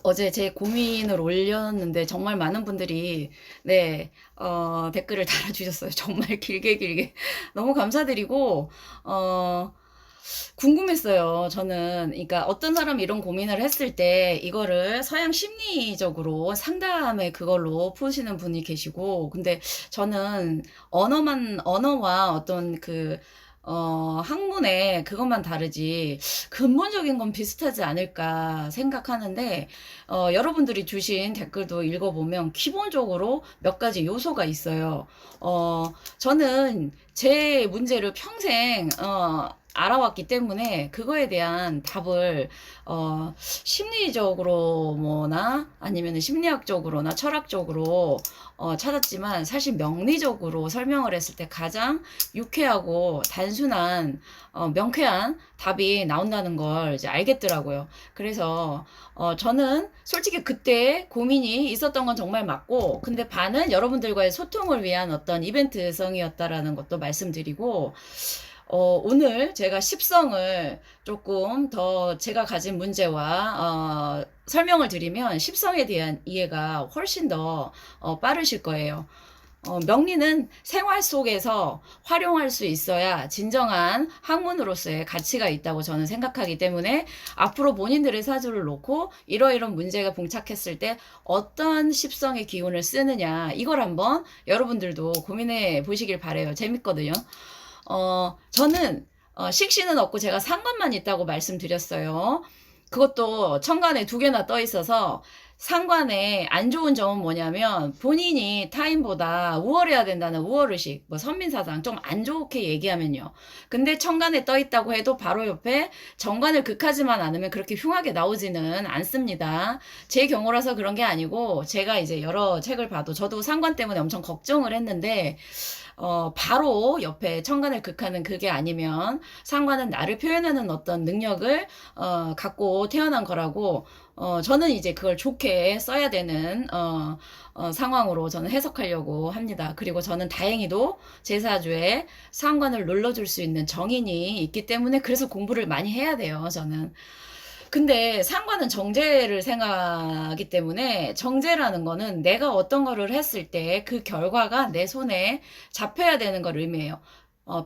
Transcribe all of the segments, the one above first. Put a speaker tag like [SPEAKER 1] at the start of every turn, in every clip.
[SPEAKER 1] 어제 제 고민을 올렸는데 정말 많은 분들이 네, 댓글을 달아주셨어요. 정말 길게 길게. 너무 감사드리고, 어, 궁금했어요. 저는, 그러니까 어떤 사람이 이런 고민을 했을 때 이거를 서양 심리적으로 상담에 그걸로 푸시는 분이 계시고, 근데 저는 언어와 어떤 학문에 그것만 다르지 근본적인 건 비슷하지 않을까 생각하는데, 여러분들이 주신 댓글도 읽어보면 기본적으로 몇 가지 요소가 있어요. 저는 제 문제를 평생, 알아왔기 때문에 그거에 대한 답을 심리적으로 뭐나 아니면 심리학적으로나 철학적으로 찾았지만, 사실 명리적으로 설명을 했을 때 가장 유쾌하고 단순한 명쾌한 답이 나온다는 걸 이제 알겠더라고요. 그래서 저는 솔직히 그때 고민이 있었던 건 정말 맞고, 근데 반은 여러분들과의 소통을 위한 어떤 이벤트성이었다라는 것도 말씀드리고, 오늘 제가 십성을 조금 더 제가 가진 문제와 설명을 드리면 십성에 대한 이해가 훨씬 더 빠르실 거예요. 명리는 생활 속에서 활용할 수 있어야 진정한 학문으로서의 가치가 있다고 저는 생각하기 때문에, 앞으로 본인들의 사주를 놓고 이러이런 문제가 봉착했을 때 어떤 십성의 기운을 쓰느냐, 이걸 한번 여러분들도 고민해 보시길 바래요. 재밌거든요. 저는 식신은 없고 제가 상관만 있다고 말씀드렸어요. 그것도 천간에 두 개나 떠 있어서, 상관에 안 좋은 점은 뭐냐면 본인이 타인보다 우월해야 된다는 우월의식, 뭐 선민사상 좀 안 좋게 얘기하면요. 근데 천간에 떠 있다고 해도 바로 옆에 정관을 극하지만 않으면 그렇게 흉하게 나오지는 않습니다. 제 경우라서 그런 게 아니고, 제가 이제 여러 책을 봐도 저도 상관 때문에 엄청 걱정을 했는데, 바로 옆에 천간을 극하는 그게 아니면 상관은 나를 표현하는 어떤 능력을 갖고 태어난 거라고, 저는 이제 그걸 좋게 써야 되는 상황으로 저는 해석하려고 합니다. 그리고 저는 다행히도 제 사주에 상관을 눌러줄 수 있는 정인이 있기 때문에, 그래서 공부를 많이 해야 돼요, 저는. 근데 상관은 정제를 생각하기 때문에, 정제라는 거는 내가 어떤 거를 했을 때 그 결과가 내 손에 잡혀야 되는 걸 의미해요.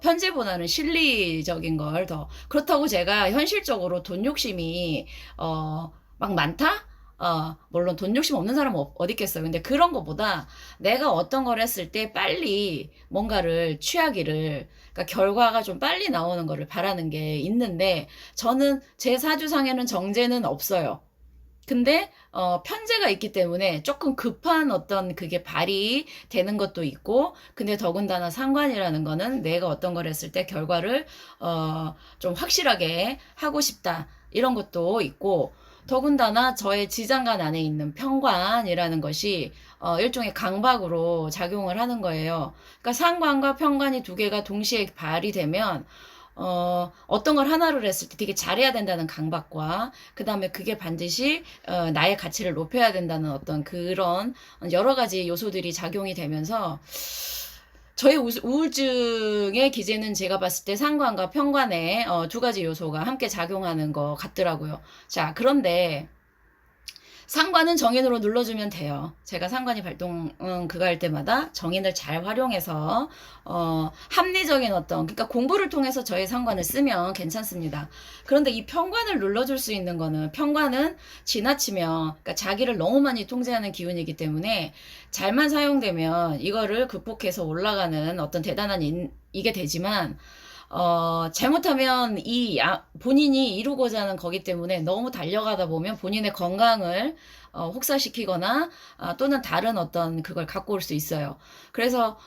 [SPEAKER 1] 편제보다는 실리적인 걸 더. 그렇다고 제가 현실적으로 돈 욕심이, 막 많다? 물론 돈 욕심 없는 사람은 어디 있겠어요. 근데 그런 거보다 내가 어떤 걸 했을 때 빨리 뭔가를 취하기를, 그러니까 결과가 좀 빨리 나오는 거를 바라는 게 있는데, 저는 제 사주상에는 정제는 없어요. 근데 편제가 있기 때문에 조금 급한 어떤 그게 발휘 되는 것도 있고, 근데 더군다나 상관이라는 거는 내가 어떤 걸 했을 때 결과를 좀 확실하게 하고 싶다, 이런 것도 있고, 더군다나 저의 지장간 안에 있는 편관이라는 것이 일종의 강박으로 작용을 하는 거예요. 그러니까 상관과 편관이 두 개가 동시에 발휘되면, 어떤 걸 하나를 했을 때 되게 잘해야 된다는 강박과, 그 다음에 그게 반드시 나의 가치를 높여야 된다는 어떤 그런 여러 가지 요소들이 작용이 되면서, 저의 우울증의 기제는 제가 봤을 때 상관과 편관의 두 가지 요소가 함께 작용하는 것 같더라고요. 자, 그런데 상관은 정인으로 눌러주면 돼요. 제가 상관이 발동, 그거 할 때마다 정인을 잘 활용해서, 합리적인 어떤, 그러니까 공부를 통해서 저의 상관을 쓰면 괜찮습니다. 그런데 이 편관을 눌러줄 수 있는 거는, 편관은 지나치면, 그러니까 자기를 너무 많이 통제하는 기운이기 때문에 잘만 사용되면 이거를 극복해서 올라가는 어떤 대단한 이게 되지만, 잘못하면 본인이 이루고자 하는 거기 때문에 너무 달려가다 보면 본인의 건강을 혹사시키거나, 또는 다른 어떤 그걸 갖고 올 수 있어요. 그래서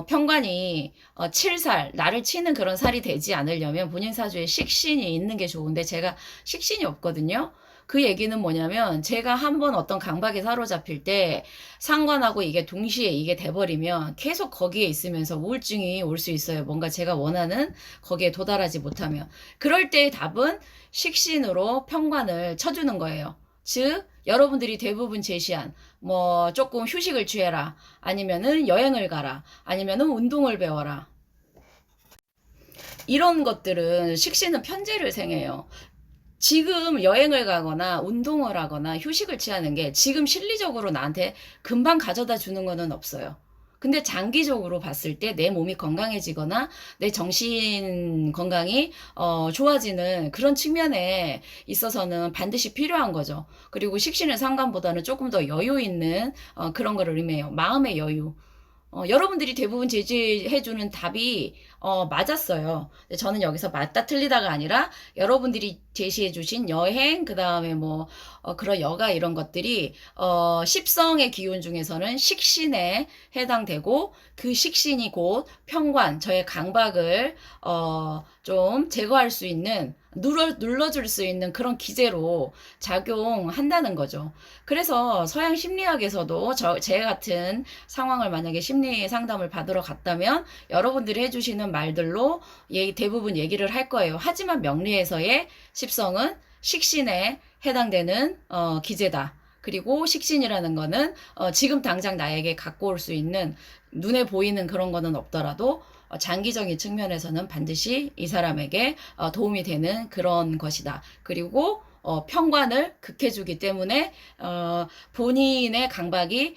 [SPEAKER 1] 편관이 7살, 나를 치는 그런 살이 되지 않으려면 본인 사주에 식신이 있는 게 좋은데, 제가 식신이 없거든요. 그 얘기는 뭐냐면, 제가 한번 어떤 강박에 사로잡힐 때 상관하고 이게 동시에 이게 돼버리면 계속 거기에 있으면서 우울증이 올 수 있어요. 뭔가 제가 원하는 거기에 도달하지 못하면. 그럴 때의 답은 식신으로 편관을 쳐주는 거예요. 즉, 여러분들이 대부분 제시한, 뭐 조금 휴식을 취해라, 아니면은 여행을 가라, 아니면은 운동을 배워라, 이런 것들은 식신은 편제를 생해요. 지금 여행을 가거나 운동을 하거나 휴식을 취하는 게 지금 실리적으로 나한테 금방 가져다 주는 거는 없어요. 근데 장기적으로 봤을 때 내 몸이 건강해지거나 내 정신 건강이 좋아지는 그런 측면에 있어서는 반드시 필요한 거죠. 그리고 식신의 상관보다는 조금 더 여유 있는 그런 거를 의미해요. 마음의 여유. 여러분들이 대부분 제시해주는 답이 맞았어요. 근데 저는 여기서 맞다 틀리다가 아니라 여러분들이 제시해주신 여행, 그 다음에 뭐 그런 여가 이런 것들이 십성의 기운 중에서는 식신에 해당되고 그 식신이 곧 편관, 저의 강박을 좀 제거할 수 있는 눌러줄 수 있는 그런 기제로 작용한다는 거죠. 그래서 서양 심리학에서도 제 같은 상황을 만약에 심리 상담을 받으러 갔다면 여러분들이 해주시는 말들로 대부분 얘기를 할 거예요. 하지만 명리에서의 십성은 식신에 해당되는 기제다. 그리고 식신이라는 거는 지금 당장 나에게 갖고 올 수 있는 눈에 보이는 그런 거는 없더라도 장기적인 측면에서는 반드시 이 사람에게 도움이 되는 그런 것이다. 그리고 편관을 극해주기 때문에 본인의 강박이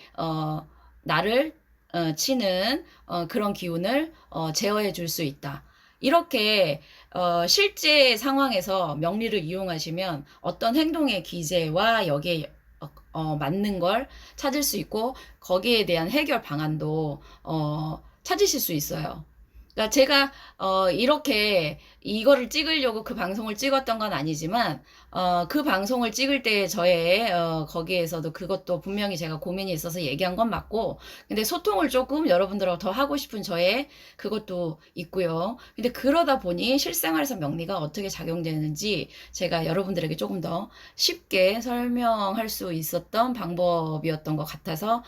[SPEAKER 1] 나를 치는 그런 기운을 제어해 줄 수 있다. 이렇게 실제 상황에서 명리를 이용하시면 어떤 행동의 기제와 여기에 맞는 걸 찾을 수 있고 거기에 대한 해결 방안도 찾으실 수 있어요. 그러니까 제가 이렇게 이거를 찍으려고 그 방송을 찍었던 건 아니지만 그 방송을 찍을 때 저의 거기에서도 그것도 분명히 제가 고민이 있어서 얘기한 건 맞고 근데 소통을 조금 여러분들하고 더 하고 싶은 저의 그것도 있고요. 근데 그러다 보니 실생활에서 명리가 어떻게 작용되는지 제가 여러분들에게 조금 더 쉽게 설명할 수 있었던 방법이었던 것 같아서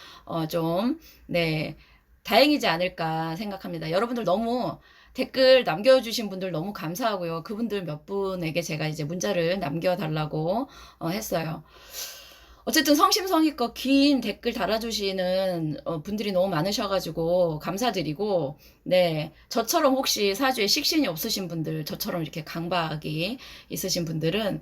[SPEAKER 1] 네. 다행이지 않을까 생각합니다. 여러분들 너무 댓글 남겨주신 분들 너무 감사하고요. 그분들 몇 분에게 제가 이제 문자를 남겨달라고 했어요. 어쨌든 성심성의껏 긴 댓글 달아주시는 분들이 너무 많으셔가지고 감사드리고 네 저처럼 혹시 사주에 식신이 없으신 분들 저처럼 이렇게 강박이 있으신 분들은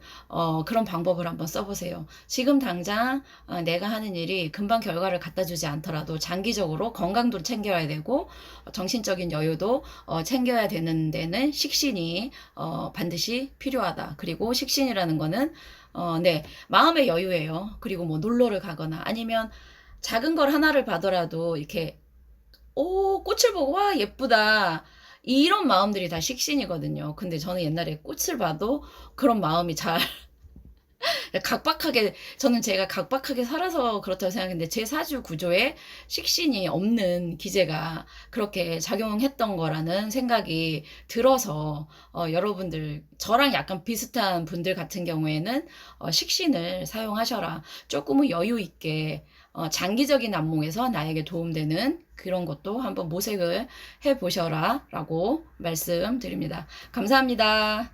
[SPEAKER 1] 그런 방법을 한번 써보세요. 지금 당장 내가 하는 일이 금방 결과를 갖다 주지 않더라도 장기적으로 건강도 챙겨야 되고 정신적인 여유도 챙겨야 되는 데는 식신이 반드시 필요하다. 그리고 식신이라는 거는 네, 마음의 여유예요. 그리고 뭐 놀러를 가거나 아니면 작은 걸 하나를 봐더라도 이렇게 꽃을 보고 와 예쁘다. 이런 마음들이 다 식신이거든요. 근데 저는 옛날에 꽃을 봐도 그런 마음이 잘 저는 제가 각박하게 살아서 그렇다고 생각했는데 제 사주 구조에 식신이 없는 기제가 그렇게 작용했던 거라는 생각이 들어서 여러분들 저랑 약간 비슷한 분들 같은 경우에는 식신을 사용하셔라. 조금은 여유 있게 장기적인 안목에서 나에게 도움되는 그런 것도 한번 모색을 해보셔라 라고 말씀드립니다. 감사합니다.